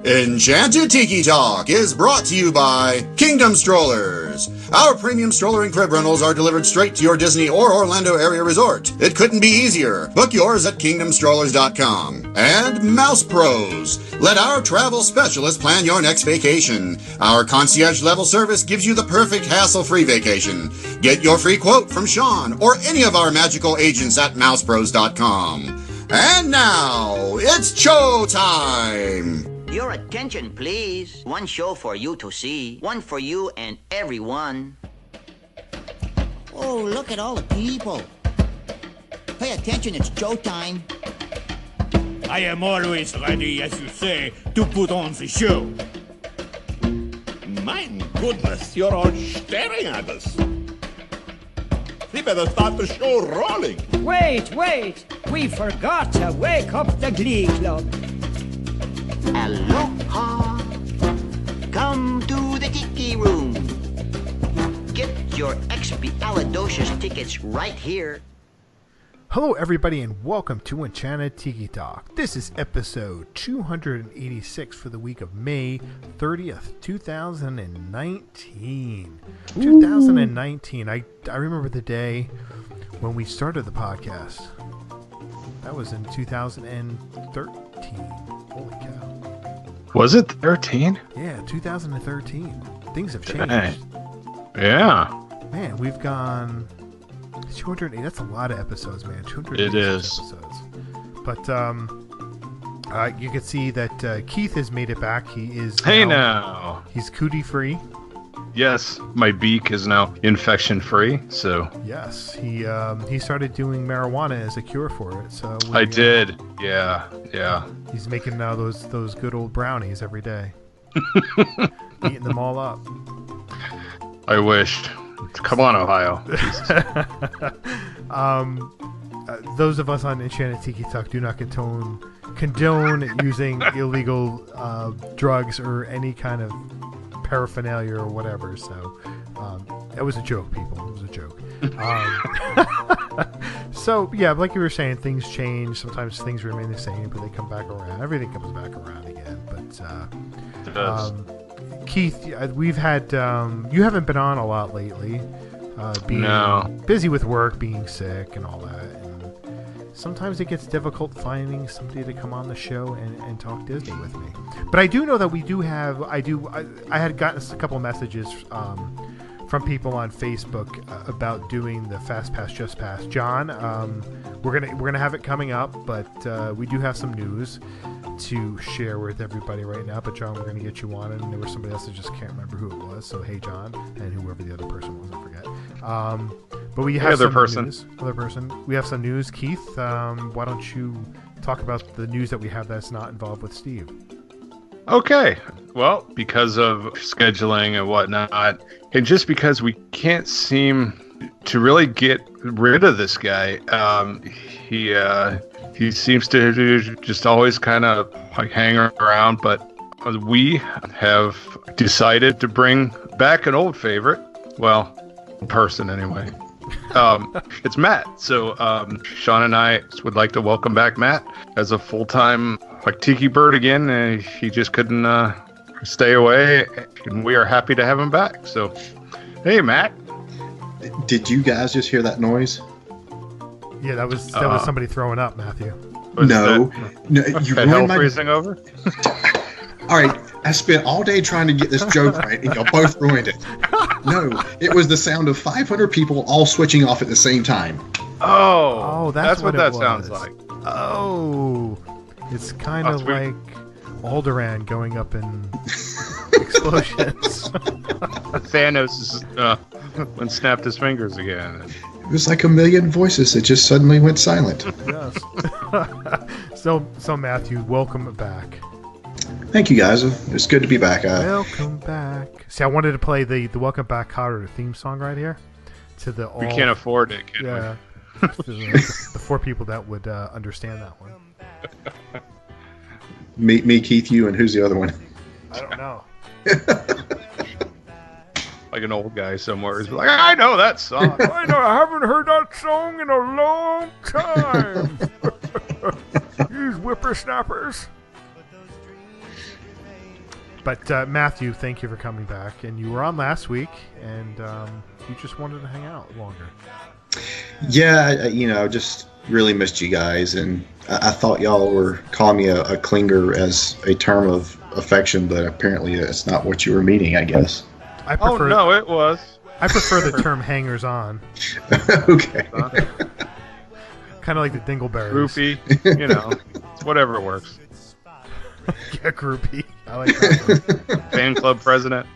Enchanted Tiki Talk is brought to you by Kingdom Strollers. Our premium stroller and crib rentals are delivered straight to your Disney or Orlando area resort. It couldn't be easier. Book yours at kingdomstrollers.com. And Mouse Pros. Let our travel specialist plan your next vacation. Our concierge level service gives you the perfect hassle-free vacation. Get your free quote from Sean or any of our magical agents at mousepros.com. And now, it's show time! Your attention, please. One show for you to see. One for you and everyone. Oh, look at all the people. Pay attention, it's showtime. I am always ready, as you say, to put on the show. My goodness, you're all staring at us. We better start the show rolling. Wait. We forgot to wake up the Glee Club. Aloha. Come to the Tiki Room. Get your expialidocious tickets right here. Hello everybody and welcome to Enchanted Tiki Talk. This is episode 286 for the week of May 30th, 2019. Ooh. 2019. I remember the day when we started the podcast. That was in 2013. Holy cow. Was it 13? Yeah, 2013. Things have changed. Dang. Yeah. Man, we've gone 208. That's a lot of episodes, man. 208 it is. Episodes. But you can see that Keith has made it back. He is now. He's cootie free. Yes, my beak is now infection free. So yes, he started doing marijuana as a cure for it. So I did. Yeah. He's making now those good old brownies every day. Eating them all up. I wished. Come on, Ohio. Those of us on Enchanted Tiki Talk do not condone using illegal drugs or any kind of paraphernalia or whatever. So it was a joke, people. It was a joke. So yeah, like you were saying, things change. Sometimes things remain the same, but they come back around. Everything comes back around again. But it does. Keith, we've had you haven't been on a lot lately, being busy with work, being sick, and all that. And sometimes it gets difficult finding somebody to come on the show and talk Disney with me. But I do know that we do have. I had gotten a couple of messages from people on Facebook about doing the Fast Pass Just Pass. John, we're gonna have it coming up, but we do have some news to share with everybody right now. But John, we're going to get you on, and there was somebody else that just can't remember who it was. So hey, John, and whoever the other person was, I forget. But we have some news. Other person. We have some news. Keith, why don't you talk about the news that we have that's not involved with Steve? Okay. Well, because of scheduling and whatnot, and just because we can't seem to really get rid of this guy, he seems to just always kind of like hang around, but we have decided to bring back an old favorite. Well, person anyway. It's Matt. So Sean and I would like to welcome back Matt as a full-time Tiki Bird again. And he just couldn't stay away, and we are happy to have him back. So, hey, Matt. Did you guys just hear that noise? Yeah, that was somebody throwing up, Matthew. No, you ruined my freezing over. All right, I spent all day trying to get this joke right, and y'all both ruined it. No, it was the sound of 500 people all switching off at the same time. Oh, that's what that sounds like. Oh, it's kind of like Alderaan going up in explosions. Thanos when snapped his fingers again. It was like a million voices that just suddenly went silent. Yes. So Matthew, welcome back. Thank you, guys. It's good to be back. Welcome back. See, I wanted to play the Welcome Back Cotter theme song right here. We can't afford it, can we? The four people that would understand that one. Me, Keith, you, and who's the other one? I don't know. Like an old guy somewhere is like, I know that song. I haven't heard that song in a long time. These whippersnappers. But Matthew, thank you for coming back. And you were on last week, and you just wanted to hang out longer. Yeah, just really missed you guys, and I thought y'all were calling me a clinger as a term of affection, but apparently it's not what you were meaning, I guess. No, it was. I prefer the term hangers-on. Okay. Kind of like the Dingleberries. Groupie, it's whatever works. Yeah, groupie. I like that one. Fan club president,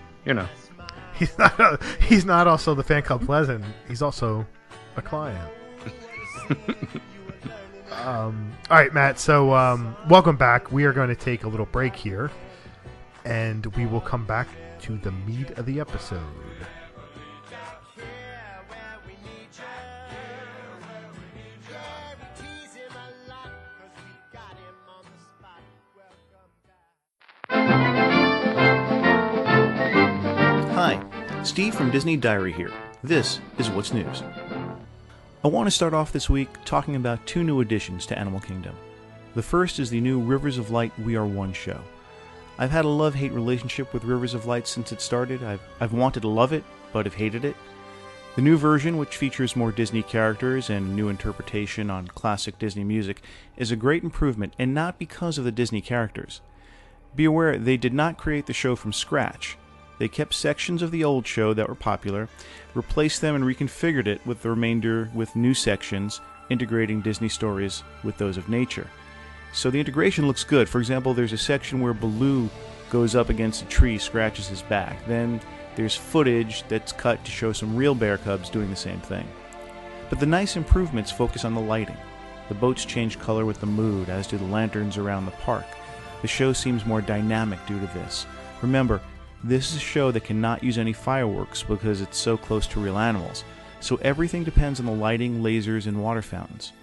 He's not also the fan club president. He's also a client. All right, Matt. So welcome back. We are going to take a little break here, and we will come back to the meat of the episode. Hi, Steve from Disney Diary here. This is What's News. I want to start off this week talking about two new additions to Animal Kingdom. The first is the new Rivers of Light We Are One show. I've had a love-hate relationship with Rivers of Light since it started. I've wanted to love it, but have hated it. The new version, which features more Disney characters and new interpretation on classic Disney music, is a great improvement, and not because of the Disney characters. Be aware, they did not create the show from scratch. They kept sections of the old show that were popular, replaced them and reconfigured it with the remainder with new sections, integrating Disney stories with those of nature. So the integration looks good. For example, there's a section where Baloo goes up against a tree, scratches his back. Then there's footage that's cut to show some real bear cubs doing the same thing. But the nice improvements focus on the lighting. The boats change color with the mood, as do the lanterns around the park. The show seems more dynamic due to this. Remember, this is a show that cannot use any fireworks because it's so close to real animals, so everything depends on the lighting, lasers, and water fountains.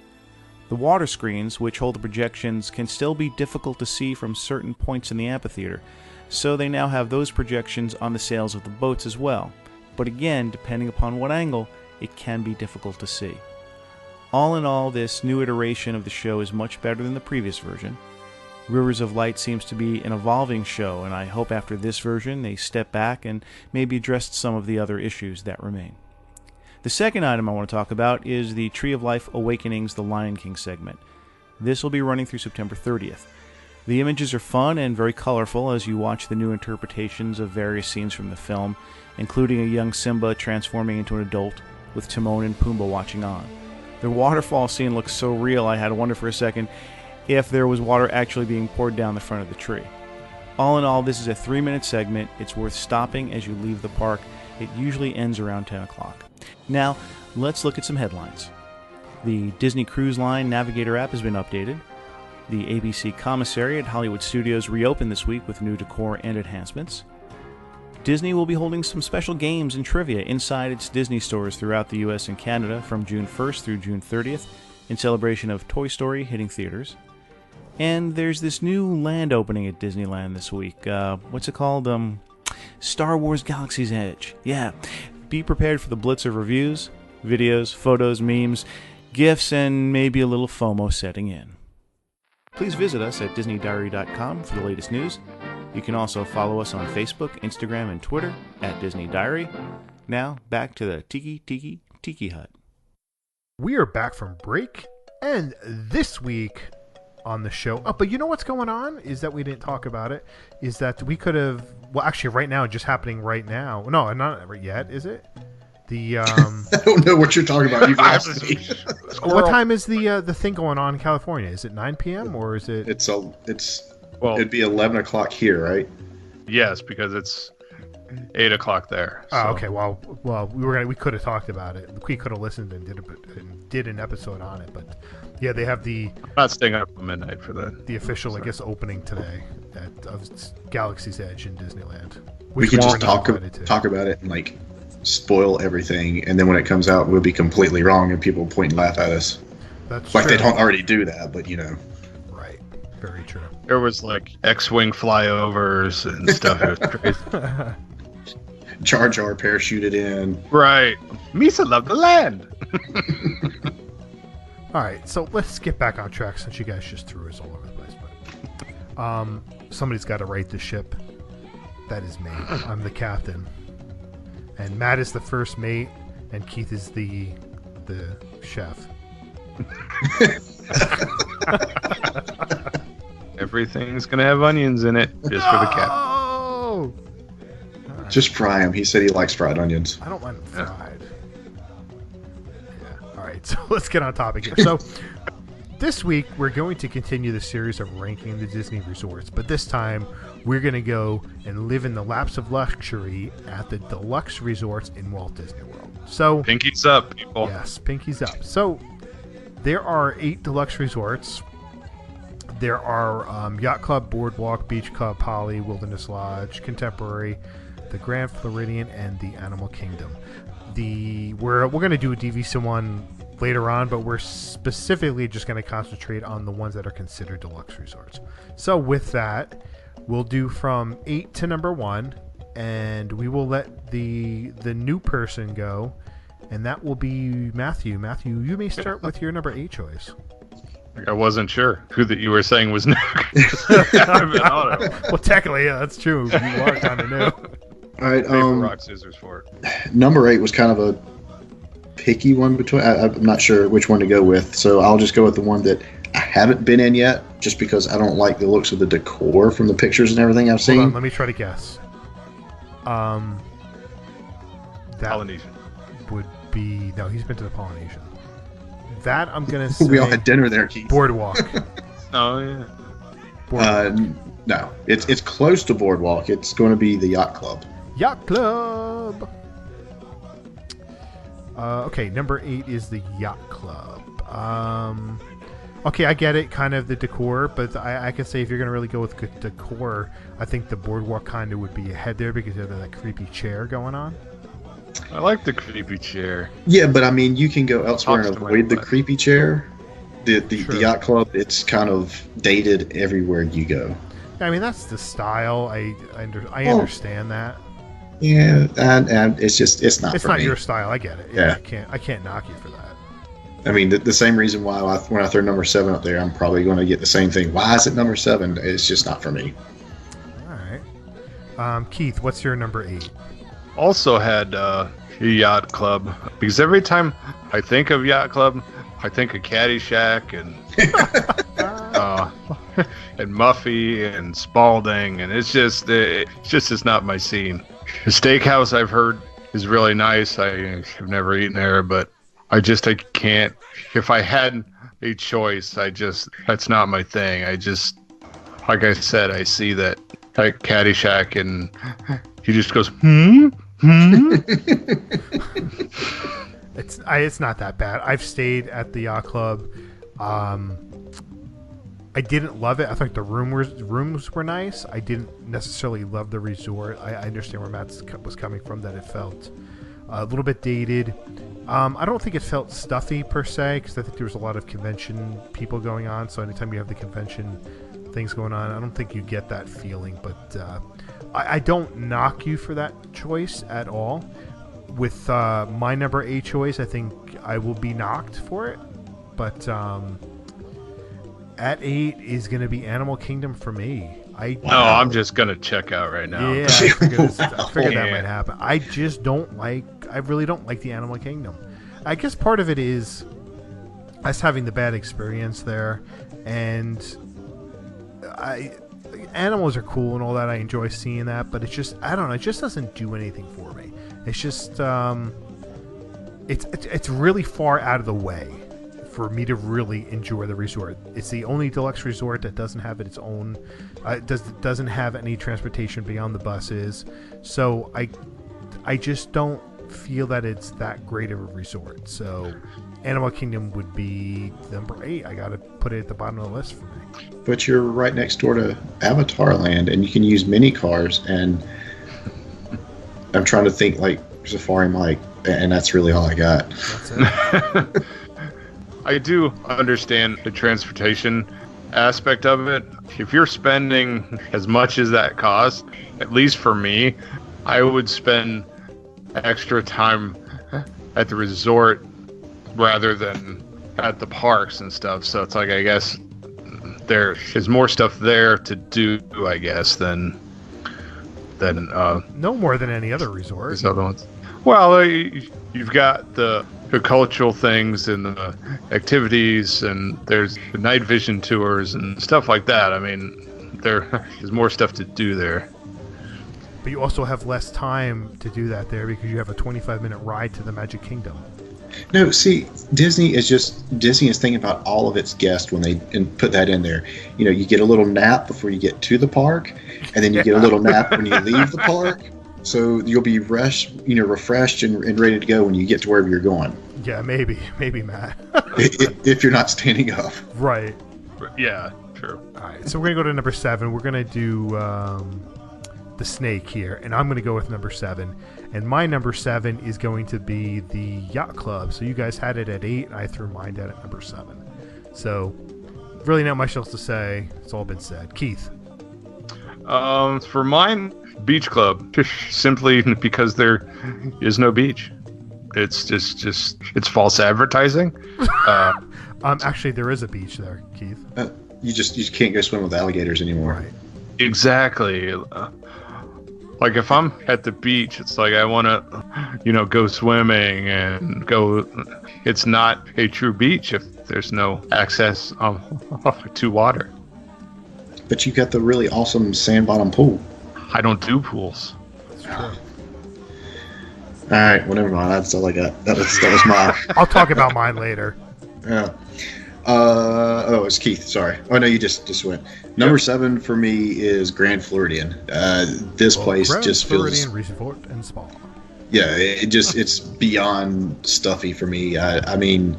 The water screens, which hold the projections, can still be difficult to see from certain points in the amphitheater, so they now have those projections on the sails of the boats as well. But again, depending upon what angle, it can be difficult to see. All in all, this new iteration of the show is much better than the previous version. Rivers of Light seems to be an evolving show, and I hope after this version they step back and maybe address some of the other issues that remain. The second item I want to talk about is the Tree of Life Awakenings The Lion King segment. This will be running through September 30th. The images are fun and very colorful as you watch the new interpretations of various scenes from the film, including a young Simba transforming into an adult with Timon and Pumbaa watching on. The waterfall scene looks so real I had to wonder for a second if there was water actually being poured down the front of the tree. All in all, this is a 3-minute segment. It's worth stopping as you leave the park. It usually ends around 10 o'clock. Now, let's look at some headlines. The Disney Cruise Line Navigator app has been updated. The ABC Commissary at Hollywood Studios reopened this week with new decor and enhancements. Disney will be holding some special games and trivia inside its Disney stores throughout the US and Canada from June 1st through June 30th in celebration of Toy Story hitting theaters. And there's this new land opening at Disneyland this week. What's it called? Star Wars Galaxy's Edge. Yeah. Be prepared for the blitz of reviews, videos, photos, memes, GIFs, and maybe a little FOMO setting in. Please visit us at DisneyDiary.com for the latest news. You can also follow us on Facebook, Instagram, and Twitter at Disney Diary. Now, back to the Tiki Hut. We are back from break, and this week on the show. Oh, but you know what's going on? Is that we didn't talk about it. Is that we could have... Well, actually, right now, just happening right now. No, not yet, is it? The I don't know what you're talking about. You've asked me. What time is the thing going on in California? Is it 9 p.m. or is it... It'd be 11 o'clock here, right? Yes, because it's 8 o'clock there. So. Oh, okay. Well, we could have talked about it. We could have listened and did an episode on it, but yeah, they have the... I'm not staying up till midnight for that. The official, I guess, opening today of Galaxy's Edge in Disneyland. We could just talk about it and like spoil everything, and then when it comes out, we'll be completely wrong, and people will point and laugh at us. That's like true. They don't already do that, but you know. Right. Very true. There was like X-wing flyovers and stuff. It was crazy. Jar Jar parachuted in. Right. Misa loved the land. All right, so let's get back on track since you guys just threw us all over the place. But somebody's got to right the ship. That is me. I'm the captain. And Matt is the first mate, and Keith is the chef. Everything's gonna have onions in it, just for the captain. Oh! Just fry them. He said he likes fried onions. I don't want them fried. Yeah. All right, so let's get on topic here. So this week we're going to continue the series of ranking the Disney resorts, but this time we're going to go and live in the laps of luxury at the Deluxe resorts in Walt Disney World. So pinkies up, people. Yes, pinkies up. So there are 8 Deluxe resorts. There are Yacht Club, Boardwalk, Beach Club, Poly, Wilderness Lodge, Contemporary, the Grand Floridian, and the Animal Kingdom. We're going to do a DVC one later on, but we're specifically just going to concentrate on the ones that are considered Deluxe resorts. So with that, we'll do from 8 to number 1, and we will let the new person go, and that will be Matthew. Matthew, you may start with your number 8 choice. I wasn't sure who that you were saying was new. Well, technically, yeah, that's true. You are kind of new. All right. Paper, rock, scissors for it. Number 8 was kind of a picky one between. I'm not sure which one to go with, so I'll just go with the one that I haven't been in yet, just because I don't like the looks of the decor from the pictures and everything I've seen. Hold on, let me try to guess. That Polynesian would be no. He's been to the Polynesian. That I'm gonna say. We all had dinner there, Keith. Boardwalk. Oh yeah. Boardwalk. No, it's close to Boardwalk. It's going to be the Yacht Club. Yacht Club. Okay, number 8 is the Yacht Club. Okay, I get it, kind of the decor, but I can say if you're going to really go with good decor, I think the Boardwalk kind of would be ahead there because you have that creepy chair going on. I like the creepy chair. Yeah, but I mean, you can go elsewhere and avoid the creepy chair. The Yacht Club, it's kind of dated everywhere you go. I mean, that's the style. I understand that. Yeah, and it's just it's not. It's for not me. your style. I get it. Yeah. I can't knock you for that. I mean, the same reason why when I throw number 7 up there, I'm probably going to get the same thing. Why is it number 7? It's just not for me. All right, Keith, what's your number 8? Also had Yacht Club, because every time I think of Yacht Club, I think of Caddyshack and and Muffy and Spalding, and it's just it's not my scene. The steakhouse I've heard is really nice. I have never eaten there, but I can't. If I had a choice, that's not my thing. Like I said, I see that like Caddyshack, and he just goes It's not that bad. I've stayed at the Yacht Club. I didn't love it. I thought the rooms were nice. I didn't necessarily love the resort. I understand where Matt was coming from, that it felt a little bit dated. I don't think it felt stuffy per se, because I think there was a lot of convention people going on. So anytime you have the convention things going on, I don't think you get that feeling. But I don't knock you for that choice at all. With my number 8 choice, I think I will be knocked for it. But at 8 is going to be Animal Kingdom for me. I'm just going to check out right now. Yeah, I figured that might happen. I really don't like the Animal Kingdom. I guess part of it is us having the bad experience there, and animals are cool and all that. I enjoy seeing that, but it's just, I don't know, it just doesn't do anything for me. It's just, it's really far out of the way for me to really enjoy the resort. It's the only Deluxe resort that doesn't have its own, doesn't have any transportation beyond the buses. So I just don't feel that it's that great of a resort. So Animal Kingdom would be number 8. I got to put it at the bottom of the list for me. But you're right next door to Avatar Land, and you can use mini cars. And I'm trying to think like Safari Mike, and that's really all I got. That's it. I do understand the transportation aspect of it. If you're spending as much as that costs, at least for me, I would spend extra time at the resort rather than at the parks and stuff. So it's like, I guess there is more stuff there to do, I guess, than than no more than any other resort. these other ones. Well, you've got the cultural things and the activities, and there's the night vision tours and stuff like that. I mean, there's more stuff to do there. But you also have less time to do that there because you have a 25-minute ride to the Magic Kingdom. No, see, Disney is thinking about all of its guests when they put that in there. You know, you get a little nap before you get to the park, and then you get a little nap when you leave the park. So you'll be refreshed and ready to go when you get to wherever you're going. Yeah, maybe, Matt. if you're not standing up. Right. Yeah, true. All right, so we're gonna go to number 7. We're gonna do the snake here, and I'm gonna go with number 7. And my number 7 is going to be the Yacht Club. So you guys had it at 8, and I threw mine down at number 7. So really not much else to say. It's all been said. Keith. For mine, Beach Club, simply because there is no beach. It's just it's false advertising. Actually, there is a beach there, Keith. You can't go swim with alligators anymore. Right. Exactly. Like if I'm at the beach, it's like I want to, go swimming and go. It's not a true beach if there's no access to water. But you got the really awesome sand bottom pool. I don't do pools. That's true. All right, well, never mind. That's all I got. That was mine. I'll talk about mine later. Yeah. It's Keith. Sorry. Oh no, you just went. Number 7 for me is Grand Floridian. This place Grand just Floridian feels. Resort and Spa. Yeah, it's beyond stuffy for me. I mean,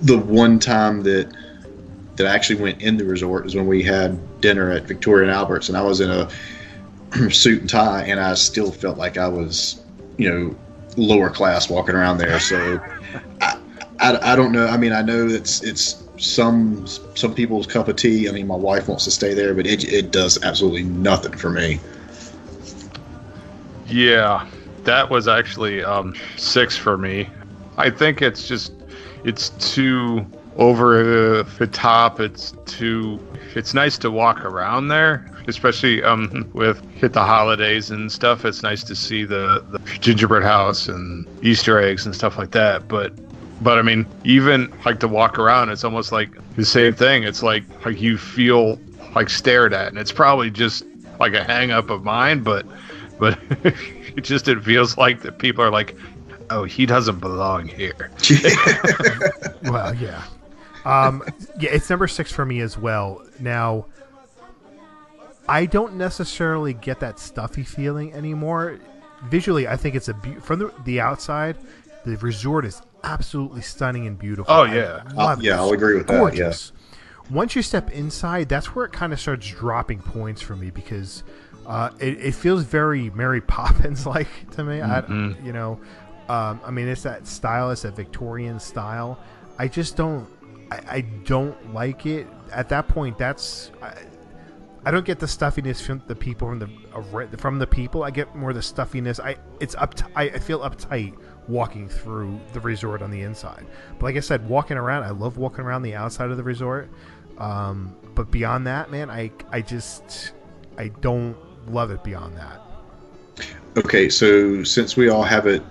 the one time that I actually went in the resort is when we had dinner at Victoria and Albert's, and I was in a suit and tie, and I still felt like I was, lower class walking around there. So I don't know. I mean, I know it's some people's cup of tea. I mean, my wife wants to stay there, but it does absolutely nothing for me. Yeah, that was actually 6 for me. I think it's too over the top. It's nice to walk around there, especially with the holidays and stuff. It's nice to see the gingerbread house and Easter eggs and stuff like that. But I mean, even like to walk around, it's almost like the same thing. It's like you feel like stared at, and it's probably just like a hang up of mine, but it feels like that people are like, oh, he doesn't belong here. Well, yeah. It's number 6 for me as well. Now, I don't necessarily get that stuffy feeling anymore. Visually, I think it's from the outside, the resort is absolutely stunning and beautiful. Oh, yeah. I'll agree with gorgeous. that, yeah. Once you step inside, that's where it kind of starts dropping points for me because it feels very Mary Poppins-like to me. Mm-hmm. I mean, it's that style, it's that Victorian style. I just don't. I don't like it. At that point, I don't get the stuffiness from the people from the people. I get more the stuffiness. I feel uptight walking through the resort on the inside. But like I said, walking around, I love walking around the outside of the resort. But beyond that, man, I don't love it beyond that. Okay, so since we all have it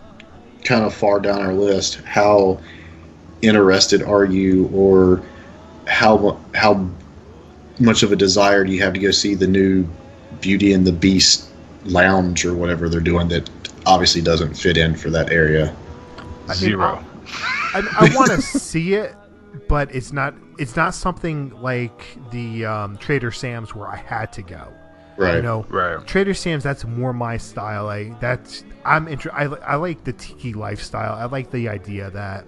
kind of far down our list, how interested are you, or how much of a desire do you have to go see the new Beauty and the Beast lounge or whatever they're doing that obviously doesn't fit in for that area? Zero. I want to see it, but it's not something like the Trader Sam's where I had to go. Right. Right. Trader Sam's, that's more my style. I like the tiki lifestyle. I like the idea that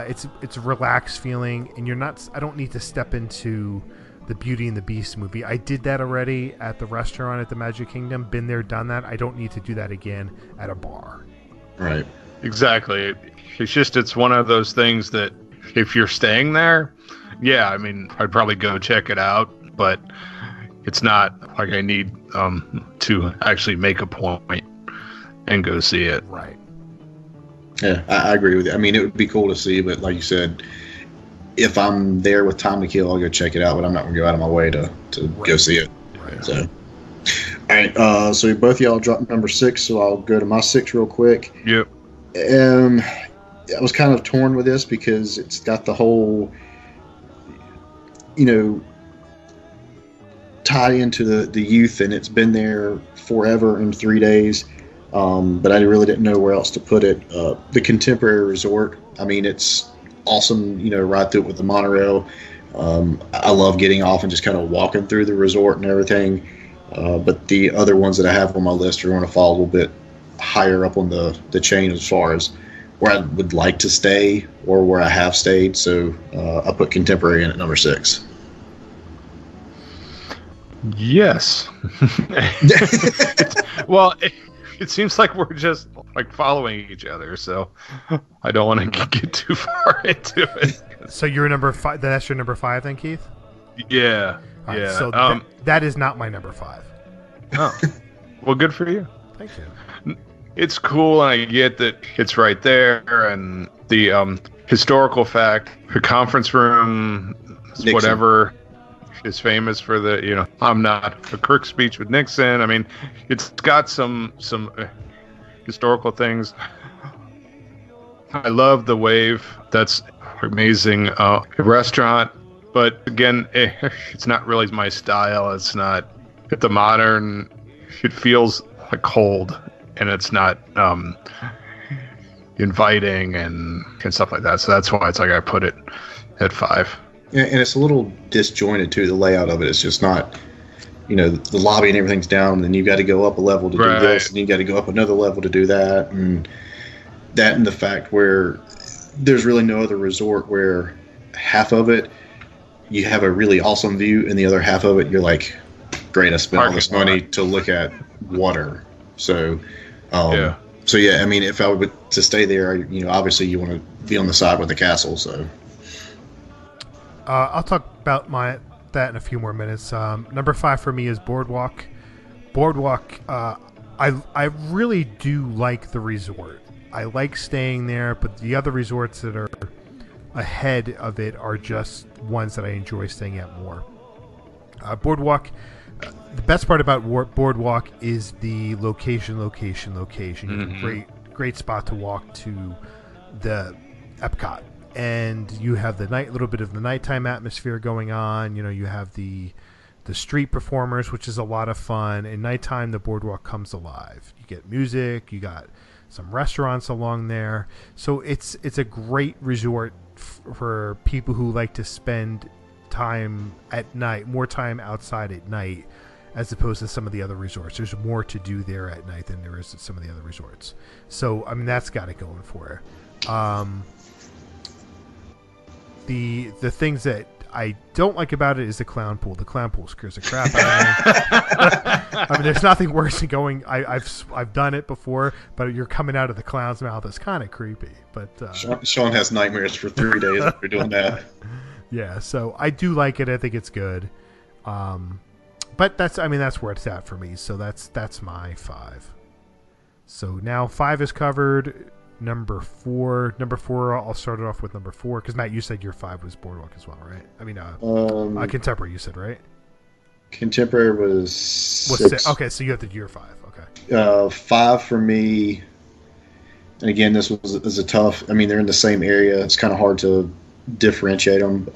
it's a relaxed feeling, and I don't need to step into the Beauty and the Beast movie. I did that already at the restaurant at the Magic Kingdom. Been there, done that. I don't need to do that again at a bar. Right. Exactly. It's one of those things that if you're staying there, yeah, I mean, I'd probably go check it out, but it's not like I need to actually make a point and go see it. Right. Yeah, I agree with you. I mean, it would be cool to see, but like you said, if I'm there with time to kill, I'll go check it out, but I'm not going to go out of my way to go see it. Right. So, right, so both of y'all dropped number 6, so I'll go to my 6 real quick. Yep. I was kind of torn with this because it's got the whole, tie into the youth, and it's been there forever in 3 days. But I really didn't know where else to put it. The Contemporary Resort, I mean, it's awesome, right through it with the monorail. I love getting off and just kind of walking through the resort and everything. But the other ones that I have on my list are going to fall a little bit higher up on the chain as far as where I would like to stay or where I have stayed. So I put Contemporary in at number 6. Yes. Well, it seems like we're just like following each other, so I don't want to get too far into it. So you're number 5. That's your number 5, then, Keith? Yeah. Right, yeah. so that is not my number 5. Oh. Well, good for you. Thank you. It's cool, and I get that it's right there, and the historical fact, the conference room, Nixon. whatever, is famous for the, I'm not a crook speech with Nixon. I mean, it's got some historical things. I love the Wave. That's amazing restaurant, but again, it's not really my style. It's not the modern. It feels like cold, and it's not inviting and stuff like that. So that's why it's like I put it at 5. Yeah, and it's a little disjointed too. The layout of it is just not, the lobby and everything's down, and then you got to go up a level to do this, and you got to go up another level to do that, and the fact where there's really no other resort where half of it you have a really awesome view, and the other half of it you're like, great, I spent all this money to look at water. So, yeah. So yeah, I mean, if I were to stay there, obviously you want to be on the side with the castle. So. I'll talk about that in a few more minutes. Number 5 for me is Boardwalk. Boardwalk, I really do like the resort. I like staying there, but the other resorts that are ahead of it are just ones that I enjoy staying at more. Boardwalk, the best part about Boardwalk is the location. Mm-hmm. It's a great spot to walk to the Epcot. And you have little bit of the nighttime atmosphere going on. You have the street performers, which is a lot of fun. At nighttime, the boardwalk comes alive. You get music. You got some restaurants along there. So it's a great resort for people who like to spend time at night, more time outside at night, as opposed to some of the other resorts. There's more to do there at night than there is at some of the other resorts. So, I mean, that's got it going for it. The things that I don't like about it is the clown pool. The clown pool scares the crap out of me. I mean, there's nothing worse than going. I've done it before, but you're coming out of the clown's mouth. It's kind of creepy. But Sean has nightmares for 3 days after doing that. Yeah, so I do like it. I think it's good. But that's where it's at for me. So that's my 5. So now 5 is covered. Number 4, I'll start it off with number 4 because Matt, you said your 5 was Boardwalk as well, right? I mean, Contemporary, you said, right? Contemporary was 6. Okay, so you have your 5. Okay. 5 for me. And again, this was a tough. I mean, they're in the same area. It's kind of hard to differentiate them.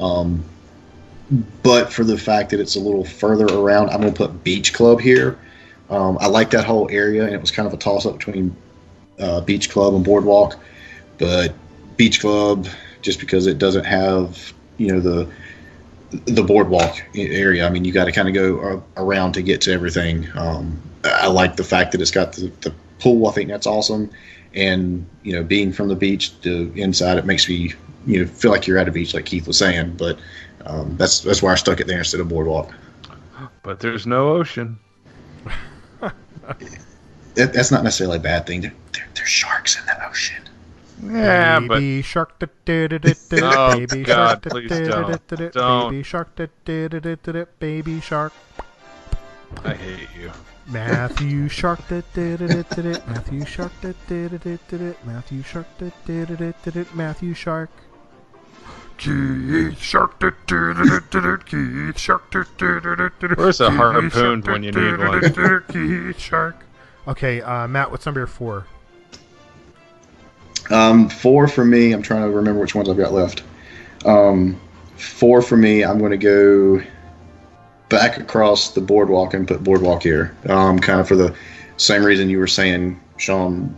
But for the fact that it's a little further around, I'm going to put Beach Club here. I like that whole area, and it was kind of a toss-up between Beach Club and Boardwalk, but Beach Club, just because it doesn't have the Boardwalk area. I mean, you got to kind of go around to get to everything. I like the fact that it's got the pool. I think that's awesome, and being from the beach to inside, it makes me feel like you're at a beach, like Keith was saying. But that's why I stuck it there instead of Boardwalk. But there's no ocean. That's not necessarily a bad thing. There's sharks in the ocean. Yeah, baby but shark, oh baby God, shark, please don't. baby shark, baby shark. I hate you. Matthew Shark, Matthew Shark, Matthew Shark, Matthew Shark. Keith Shark. Keith Shark. Where's a harpoon when you need one? Keith Shark. Okay, Matt, what's number 4? 4 for me. I'm trying to remember which ones I've got left. 4 for me. I'm going to go back across the boardwalk and put boardwalk here. Kind of for the same reason you were saying, Sean.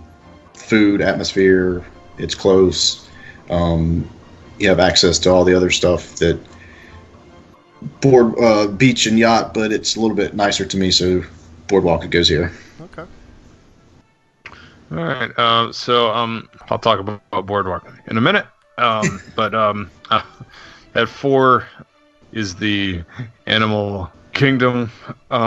Food, atmosphere. It's close. You have access to all the other stuff that beach and yacht, but it's a little bit nicer to me, so boardwalk goes here. Okay. All right. So I'll talk about boardwalk in a minute. But at 4 is the Animal Kingdom.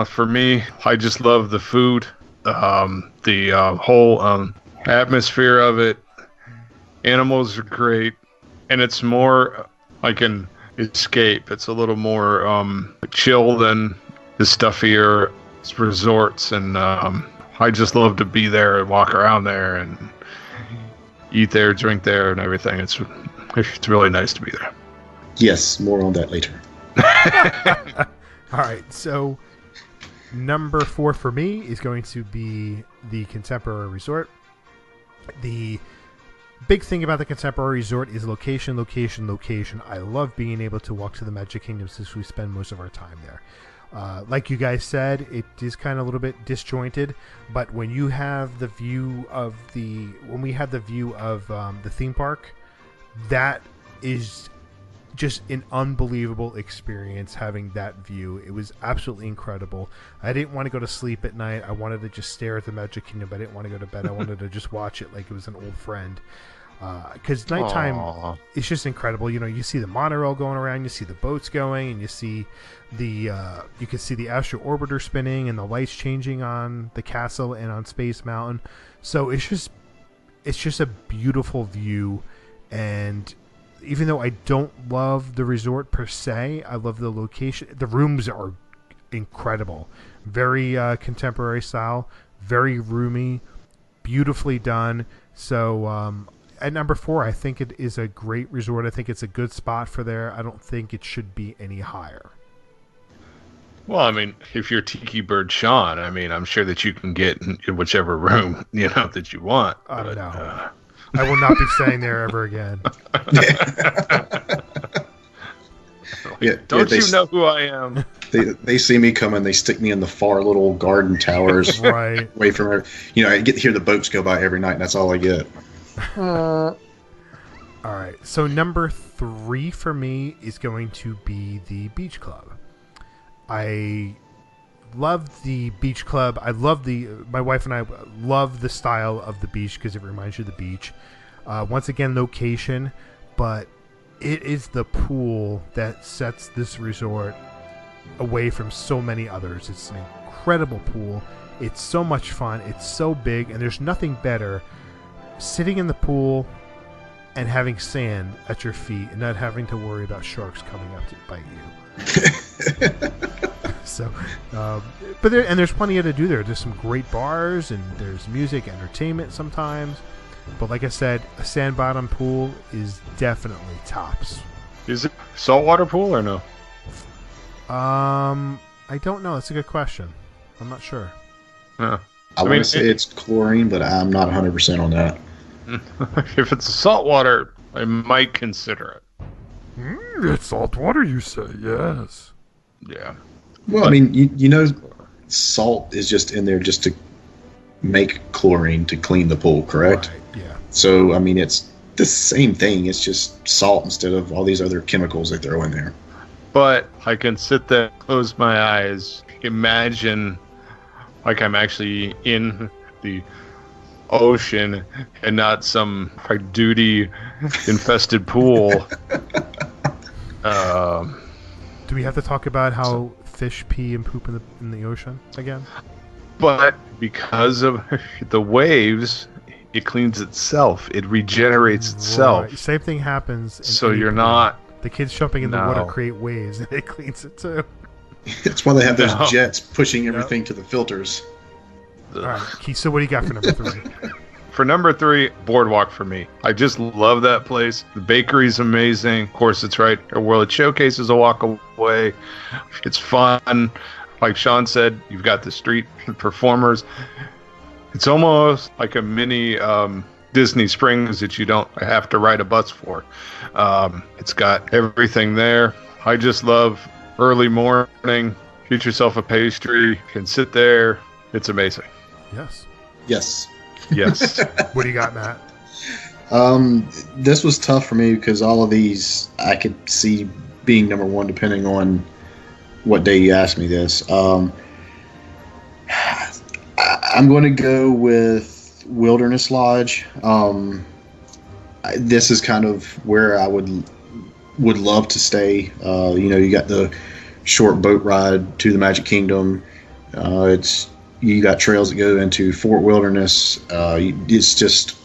For me, I just love the food, the whole atmosphere of it. Animals are great, and it's more like an escape. It's a little more chill than the stuffier resorts, and I just love to be there and walk around there and eat there, drink there, and everything. It's really nice to be there. Yes, more on that later. All right, so number 4 for me is going to be the Contemporary Resort. The big thing about the Contemporary Resort is location, location, location. I love being able to walk to the Magic Kingdom since we spend most of our time there. Like you guys said, it is kind of a little bit disjointed, but when you have the view of the theme park, that is just an unbelievable experience having that view. It was absolutely incredible. I didn't want to go to sleep at night. I wanted to just stare at the Magic Kingdom, but I didn't want to go to bed. I wanted to just watch it like it was an old friend. Because nighttime is just incredible. You know, you see the monorail going around, you see the boats going, and you see you can see the Astro Orbiter spinning and the lights changing on the castle and on Space Mountain. So it's just a beautiful view. And even though I don't love the resort per se, I love the location. The rooms are incredible, very contemporary style, very roomy, beautifully done. So at number 4, I think it is a great resort. I think it's a good spot for there. I don't think it should be any higher. Well, I mean, if you're Tiki Bird Sean, I mean, I'm sure that you can get in whichever room, that you want. But, no. I will not be staying there ever again. Don't you know who I am? They see me coming. They stick me in the far little garden towers, right away from her. I get to hear the boats go by every night, and that's all I get. All right. So number 3 for me is going to be the Beach Club. I love the Beach Club. My wife and I love the style of the beach because it reminds you of the beach. Once again, location, but it is the pool that sets this resort away from so many others. It's an incredible pool. It's so much fun. It's so big, and there's nothing better sitting in the pool and having sand at your feet and not having to worry about sharks coming up to bite you. So, but there's plenty to do there. There's some great bars, and there's music, entertainment sometimes. But like I said, a sand bottom pool is definitely tops. Is it saltwater pool or no? I don't know. That's a good question. I'm not sure. Yeah. I want to say it's chlorine, but I'm not 100% on that. If it's saltwater, I might consider it. It's saltwater, you say? Yes. Yeah. Well, I mean, salt is just in there just to make chlorine to clean the pool, correct? Right, yeah. So, I mean, it's the same thing. It's just salt instead of all these other chemicals they throw in there. But I can sit there, close my eyes, imagine like I'm actually in the ocean and not some duty-infested pool. Do we have to talk about how fish pee and poop in the ocean again? But because of the waves, it cleans itself. It regenerates itself. Right. Same thing happens. So you're not... The kids jumping in the water create waves, and it cleans it too. That's why they have those jets pushing everything to the filters. All right, Keith, so what do you got for number 3? for number 3, Boardwalk for me. I just love that place. The bakery's amazing. Of course, it's right. Our World Showcase is a walk away. It's fun. Like Sean said, you've got the street performers. It's almost like a mini Disney Springs that you don't have to ride a bus for. It's got everything there. I just love early morning. Get yourself a pastry and sit there. It's amazing. Yes. Yes. Yes. What do you got, Matt? This was tough for me because all of these I could see being number 1 depending on what day you asked me this. I'm going to go with Wilderness Lodge. This is kind of where I would love to stay. You got the short boat ride to the Magic Kingdom. You got trails that go into Fort Wilderness. It's just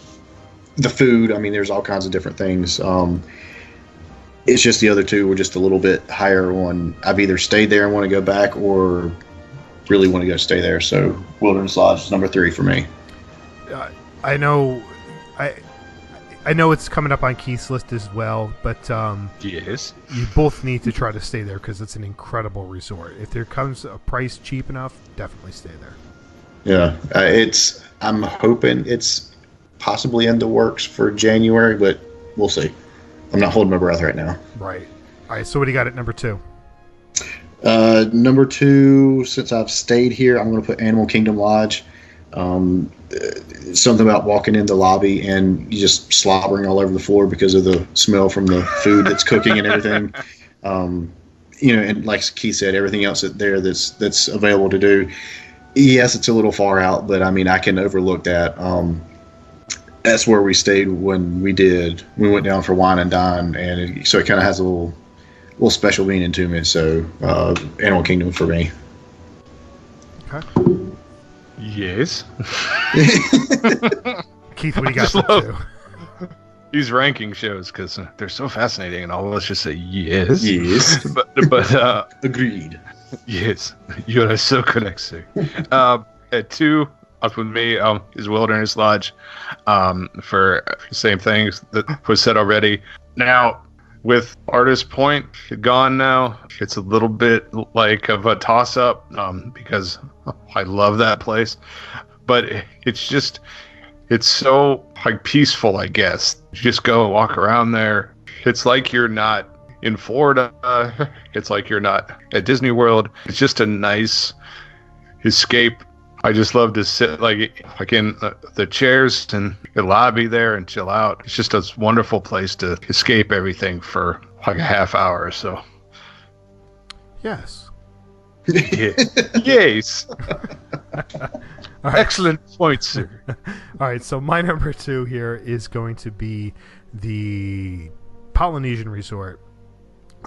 the food. I mean, there's all kinds of different things. It's just the other two were just a little bit higher on. I've either stayed there and want to go back, or really want to go stay there. So Wilderness Lodge is number 3 for me. I know it's coming up on Keith's list as well, but yes, you both need to try to stay there because it's an incredible resort. If there comes a price cheap enough, definitely stay there. Yeah, I'm hoping it's possibly in the works for January, but we'll see. I'm not holding my breath right now. Right. All right. So what do you got at number 2? Number 2, since I've stayed here, I'm going to put Animal Kingdom Lodge. Something about walking in the lobby and you just slobbering all over the floor because of the smell from the food that's cooking and everything. And like Keith said, everything else there that's available to do. Yes, it's a little far out, but I mean, I can overlook that. That's where we stayed when we went down for wine and dine, and so it kind of has a little special meaning to me. So Animal Kingdom for me. Okay. Yes. Keith, what do you got to? These ranking shows because they're so fascinating, and all of us just say yes. Yes. but agreed. Yes, you are so correct, sir. At 2, up with me is Wilderness Lodge. For the same things that was said already. Now, with Artist Point gone now, it's a little bit like of a toss-up because I love that place. But it's so like peaceful, I guess. You just go walk around there. It's like you're not in Florida. It's like you're not at Disney World. It's just a nice escape. I just love to sit like in the chairs and the lobby there and chill out. It's just a wonderful place to escape everything for like a half hour or so. Yes. Yeah. Yes. Right. Excellent point, sir. All right, so my number 2 here is going to be the Polynesian Resort,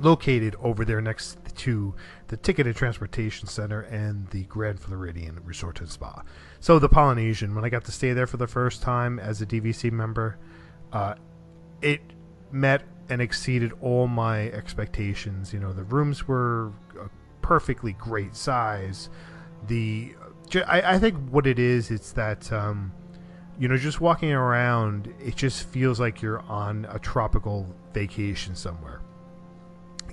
located over there next to the Ticket and Transportation Center and the Grand Floridian Resort and Spa. So the Polynesian, when I got to stay there for the first time as a DVC member, it met and exceeded all my expectations. You know, the rooms were a perfectly great size. I think what it is, it's that, just walking around, it just feels like you're on a tropical vacation somewhere.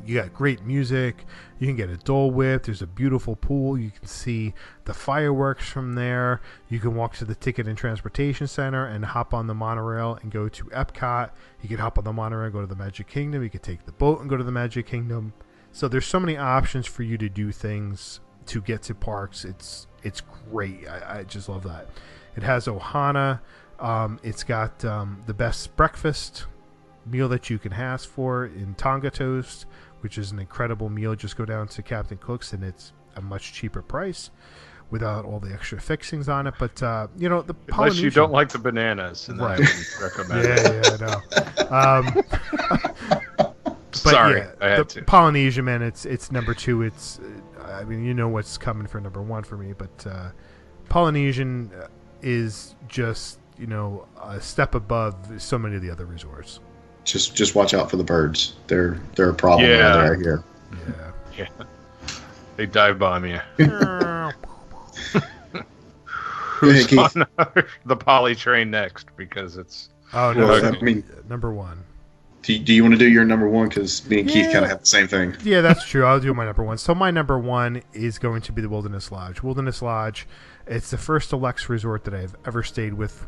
You got great music. You can get a Dole Whip. There's a beautiful pool. You can see the fireworks from there. You can walk to the Ticket and Transportation Center and hop on the monorail and go to Epcot. You can hop on the monorail and go to the Magic Kingdom. You can take the boat and go to the Magic Kingdom. So there's so many options for you to do things to get to parks. It's great. I just love that. It has Ohana. It's got the best breakfast meal that you can ask for in Tonga Toast, which is an incredible meal. Just go down to Captain Cook's and it's a much cheaper price without all the extra fixings on it. But the Polynesian, unless you don't like the bananas, and right? I wouldn't recommend. Yeah, But sorry, I had to. Polynesian, man, it's number 2. It's what's coming for number 1 for me, but Polynesian is just a step above so many of the other resorts. Just watch out for the birds. They're a problem right here. Yeah. They dive bomb you. who's on the Poly train next? Because it's... Oh, no. Well, I mean, number one. Do you want to do your number one? Because me and Keith kind of have the same thing. Yeah, that's true. I'll do my number one. So my number one is going to be the Wilderness Lodge. Wilderness Lodge, it's the first deluxe resort that I've ever stayed with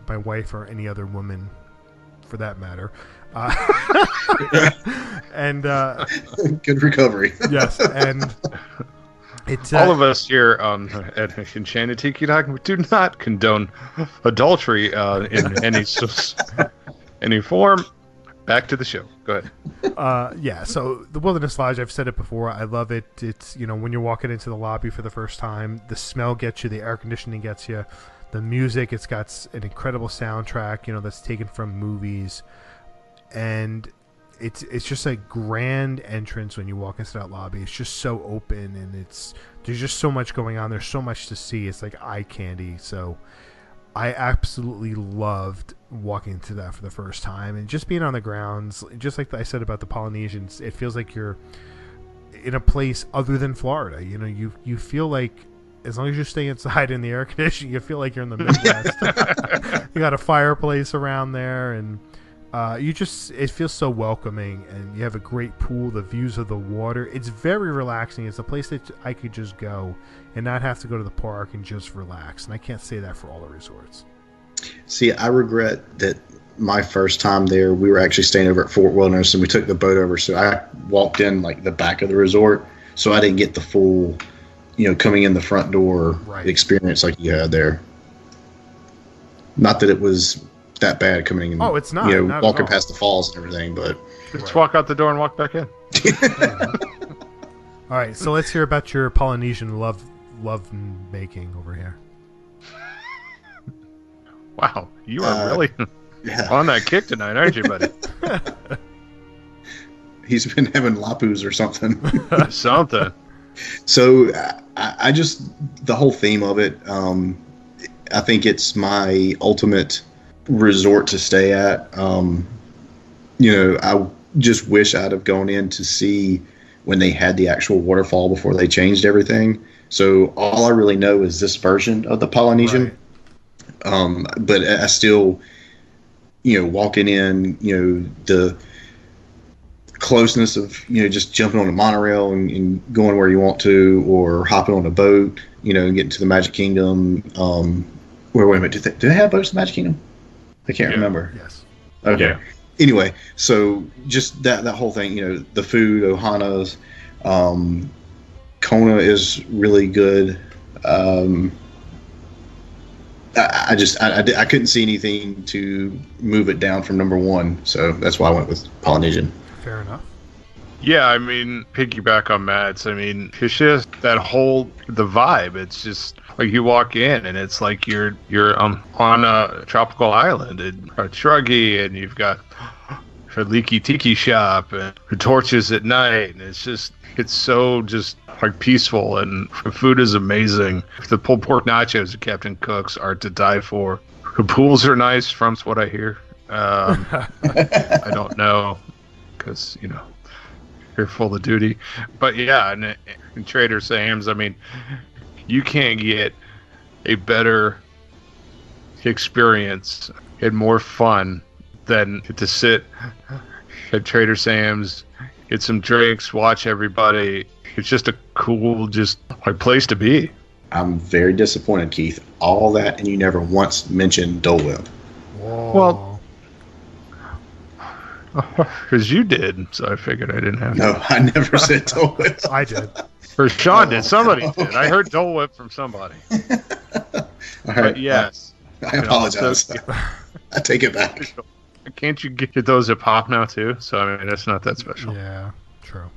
my wife or any other woman, for that matter. And good recovery. Yes, and it's all of us here at Enchanted Tiki Talk do not condone adultery in any form. Back to the show. Go ahead. Yeah, so the Wilderness Lodge, I've said it before. I love it. It's, when you're walking into the lobby for the first time, the smell gets you, the air conditioning gets you, the music, it's got an incredible soundtrack, that's taken from movies. And it's just a grand entrance when you walk into that lobby. It's just so open, and there's just so much going on. There's so much to see. It's like eye candy. So I absolutely loved walking into that for the first time and just being on the grounds. Just like I said about the Polynesians, it feels like you're in a place other than Florida. You feel like, as long as you stay inside in the air conditioning, you feel like you're in the Midwest. You got a fireplace around there, and it feels so welcoming, and you have a great pool, the views of the water. It's very relaxing. It's a place that I could just go and not have to go to the park and just relax. And I can't say that for all the resorts. See, I regret that my first time there, we were actually staying over at Fort Wilderness, and we took the boat over. So I walked in like the back of the resort, so I didn't get the full, coming in the front door experience like you had there. Not that it was that bad coming in. Oh, it's not. Not walking past the falls and everything, but just walk out the door and walk back in. All right, so let's hear about your Polynesian love making over here. Wow, you are really on that kick tonight, aren't you, buddy? He's been having lapus or something. Something. So I just, the whole theme of it, I think it's my ultimate resort to stay at. I just wish I'd have gone in to see when they had the actual waterfall before they changed everything. So all I really know is this version of the Polynesian. Right. But I still, walking in, the closeness of, just jumping on a monorail and going where you want to, or hopping on a boat, and getting to the Magic Kingdom. Wait a minute, do they have boats in the Magic Kingdom? I can't remember. Yes. Okay. Yeah. Anyway, so just that whole thing, the food, Ohana's, Kona is really good. I couldn't see anything to move it down from number one, so that's why I went with Polynesian. Fair enough. Yeah, I mean, piggyback on Matt's. I mean, it's just the vibe. It's just like you walk in and it's like you're on a tropical island and Shruggy, and you've got a leaky tiki shop and torches at night, and it's so just like peaceful, and the food is amazing. The pulled pork nachos at Captain Cook's are to die for. The pools are nice, from what I hear. I don't know, because you're full of duty. But yeah, and in Trader Sam's, I mean, you can't get a better experience and more fun than to sit at Trader Sam's, get some drinks, watch everybody. It's just a cool, place to be. I'm very disappointed, Keith. All that, and you never once mentioned Dole Whip. Well, because you did, so I figured I didn't have to. No, I never said Dole Whip. I did. Or Sean did. Somebody did. I heard Dole Whip from somebody. All right. But yes. I apologize. I take it back. Can't you get those at Pop now, too? So, I mean, it's not that special. Yeah, true.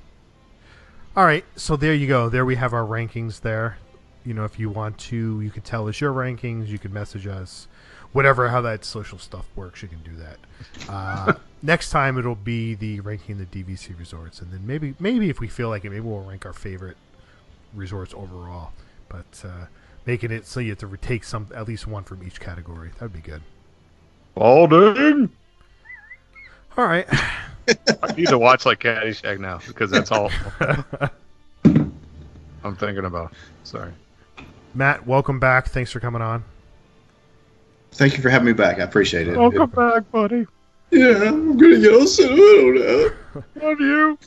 All right, so there you go. There we have our rankings there. If you want to, you can tell us your rankings. You can message us. How that social stuff works, you can do that. Next time, it'll be the ranking the DVC resorts. And then maybe if we feel like it, maybe we'll rank our favorite resorts overall. But making it so you have to take at least one from each category. That would be good. Balding! All right. I need to watch like Caddyshack now, because that's all I'm thinking about. Sorry. Matt, welcome back. Thanks for coming on. Thank you for having me back. I appreciate it. Welcome back, buddy. Yeah, I'm going to get all sentimental now. Love you.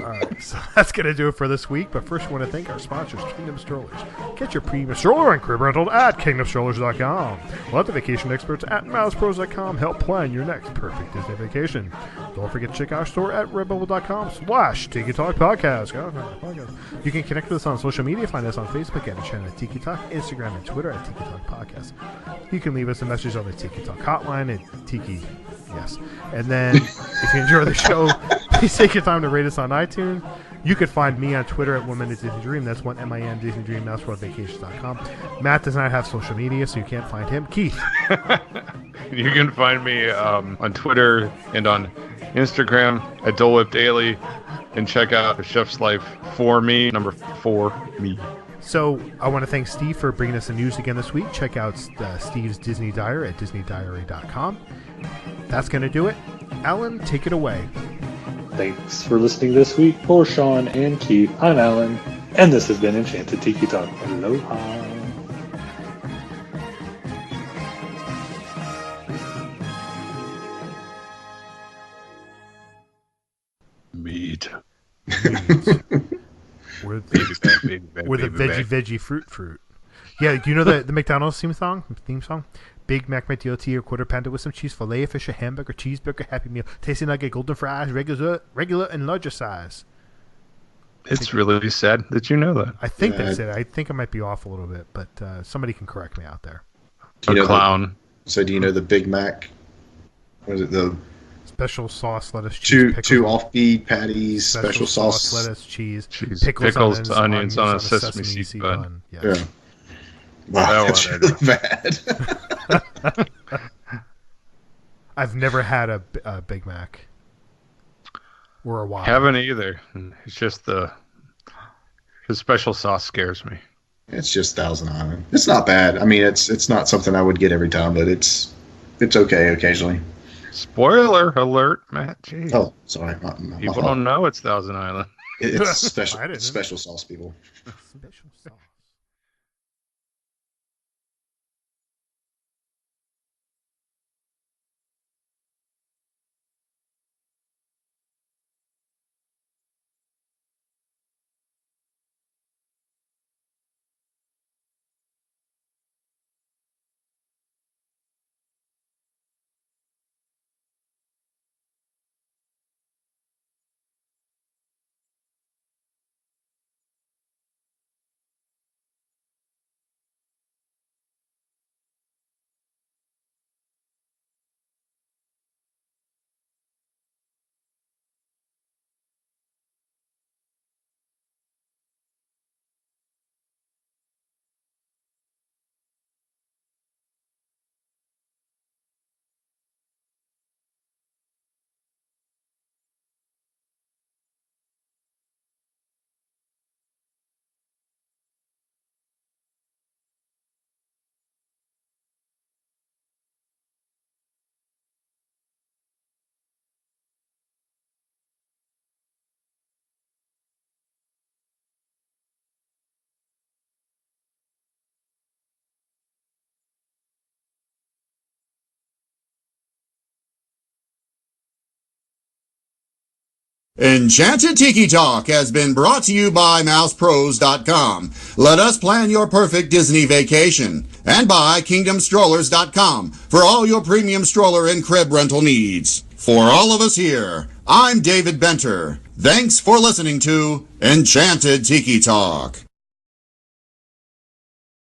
All right, so that's going to do it for this week. But first, we want to thank our sponsors, Kingdom Strollers. Get your premium stroller and crib rental at kingdomstrollers.com. Let the vacation experts at mousepros.com help plan your next perfect Disney vacation. Don't forget to check out our store at redbubble.com/Tiki Talk Podcast. You can connect with us on social media. Find us on Facebook at Enchanted Tiki Talk, Instagram and Twitter at Tiki Talk Podcast. You can leave us a message on the Tiki Talk hotline at Tiki. Yes. And then, if you enjoy the show, please take your time to rate us on iTunes. You can find me on Twitter at 1 Minute Disney Dream. That's 1MIN Disney Dream, mouseworldvacations.com. Matt does not have social media, so you can't find him. Keith. You can find me on Twitter and on Instagram at Dole Whip Daily. And check out The Chef's Life for me, number 4, me. So I want to thank Steve for bringing us the news again this week. Check out Steve's Disney Diary at disneydiary.com. That's going to do it. Alan, take it away. Thanks for listening this week. For Sean and Keith, I'm Alan, and this has been Enchanted Tiki Talk. Aloha. Meat. We're the veggie fruit. Yeah, do you know the McDonald's theme song? Big Mac McDLT or quarter pounder with some cheese, filet of fish, a hamburger, cheeseburger, Happy Meal, tasty nugget, golden fries, regular and larger size. It's really sad that you know that. I think that's it. I think I might be off a little bit, but somebody can correct me out there. Do you know clown. So do you know the Big Mac? What is it? The special sauce, lettuce, cheese, two off-feed patties, special sauce, lettuce, cheese, pickles, onions on a sesame seed bun. Yeah. Wow, that's really bad. I've never had a Big Mac or a Whopper. Haven't either. It's just the special sauce scares me. It's just Thousand Island. It's not bad. I mean, it's not something I would get every time, but it's okay occasionally. Spoiler alert, Matt. Jeez. Oh, sorry. People don't know it's Thousand Island. It's special sauce, people. Special sauce. Enchanted Tiki Talk has been brought to you by mousepros.com. Let us plan your perfect Disney vacation. And by kingdomstrollers.com for all your premium stroller and crib rental needs. For all of us here, I'm David Benter. Thanks for listening to Enchanted Tiki Talk.